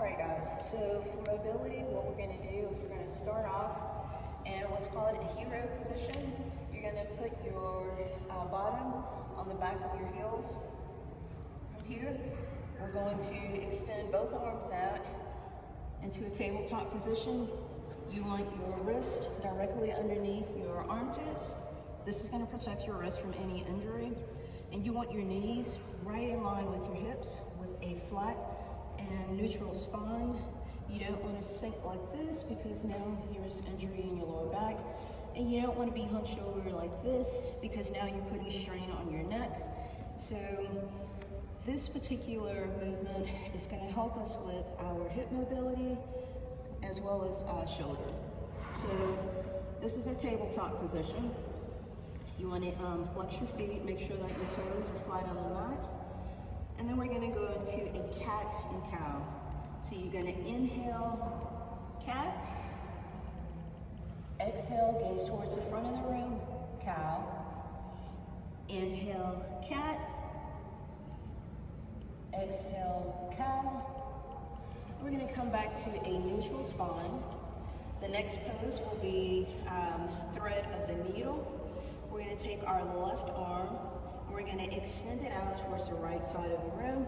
Alright guys, so for mobility, what we're going to do is we're going to start off in what's called a hero position. You're going to put your bottom on the back of your heels. From here, we're going to extend both arms out into a tabletop position. You want your wrist directly underneath your armpits. This is going to protect your wrist from any injury. And you want your knees right in line with your hips with a flat and neutral spine. You don't want to sink like this because now there's injury in your lower back. And you don't want to be hunched over like this because now you're putting strain on your neck. So this particular movement is going to help us with our hip mobility as well as shoulder. So this is our tabletop position. You want to flex your feet, make sure that your toes are flat on the mat. And then we're going to go into a cat and cow. So you're going to inhale, cat. Exhale, gaze towards the front of the room, cow. Inhale, cat. Exhale, cow. We're going to come back to a neutral spine. The next pose will be thread of the needle. We're going to take our left arm, and we're going to extend it out towards the right side of the room,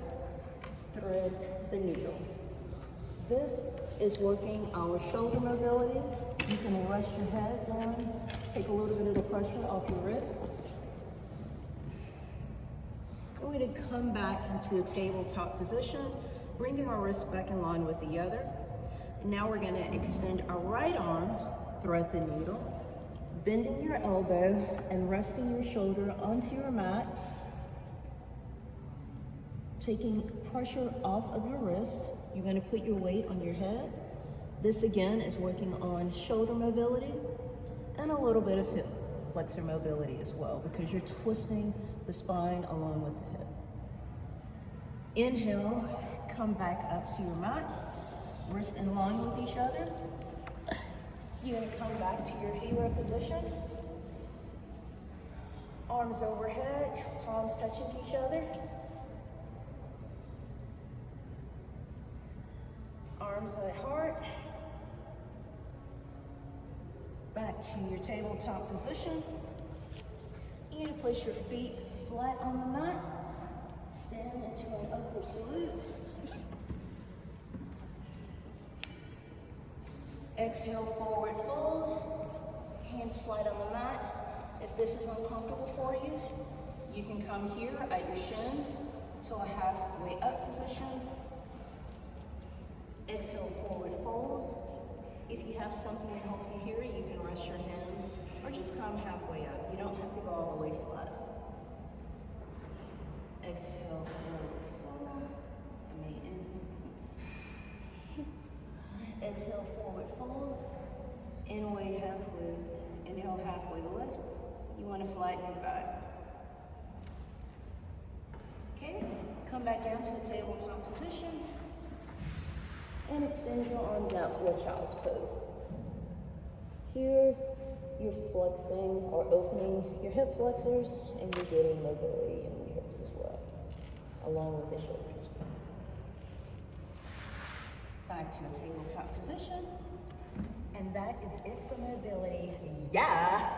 thread the needle. This is working our shoulder mobility. You can rest your head down, take a little bit of the pressure off your wrist. We're going to come back into a tabletop position, bringing our wrist back in line with the other. And now we're going to extend our right arm, thread the needle, bending your elbow and resting your shoulder onto your mat, taking pressure off of your wrist. You're going to put your weight on your head. This again is working on shoulder mobility and a little bit of hip flexor mobility as well because you're twisting the spine along with the hip. Inhale, come back up to your mat, wrists in line with each other. You're going to come back to your hero position. Arms overhead, palms touching each other. Arms at heart. Back to your tabletop position. You're going to place your feet flat on the mat. Stand into an upward salute. Exhale, forward fold, hands flat on the mat. If this is uncomfortable for you, you can come here at your shins to a halfway up position. Exhale, forward fold. If you have something to help you here, you can rest your hands or just come halfway up. You don't have to go all the way flat. Exhale, forward fold. Exhale, forward fold. Inhale, halfway lift. You want to flatten your back. Okay, come back down to a tabletop position and extend your arms out for a child's pose. Here, you're flexing or opening your hip flexors and you're getting mobility in your hips as well, along with the shoulders. Back to a tabletop position. And that is it for mobility. Yeah!